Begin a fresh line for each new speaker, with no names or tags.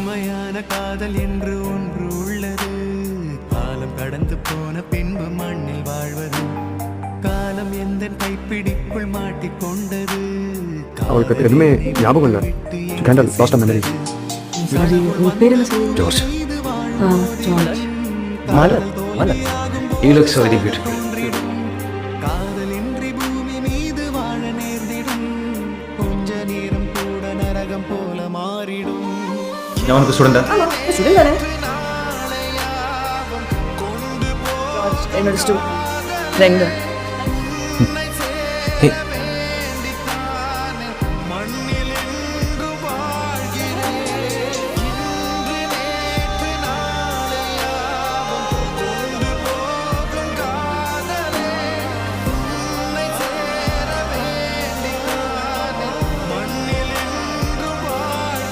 உண்மையான காதல் என்று ஒன்று உள்ளது. காலம் கடந்து போன பின்பு மண்ணில் வாழ்வது. காலம் எந்த கைப்பிடிக்குள் மாட்டிக்கொண்டது.
அவளுக்கு எதுவுமே ஞாபகம் இல்லை. She kind of lost her memory.
Sorry, உங்க பேர் என்ன சொல்லுங்க?
George.
George.
Mala, Mala. You look so very beautiful.
காதலின்றி பூமி மீது வாழ நேர்ந்திடும். கொஞ்ச நேரம் கூட நரகம் போல மாறிடும்.
ഞാൻ ഉനക്ക് സ്റ്റുഡന്റ്
ஸ்டூடெண்ட் தானே? ஜார்ஜ் என்னோட ஸ்டூடெண்ட்.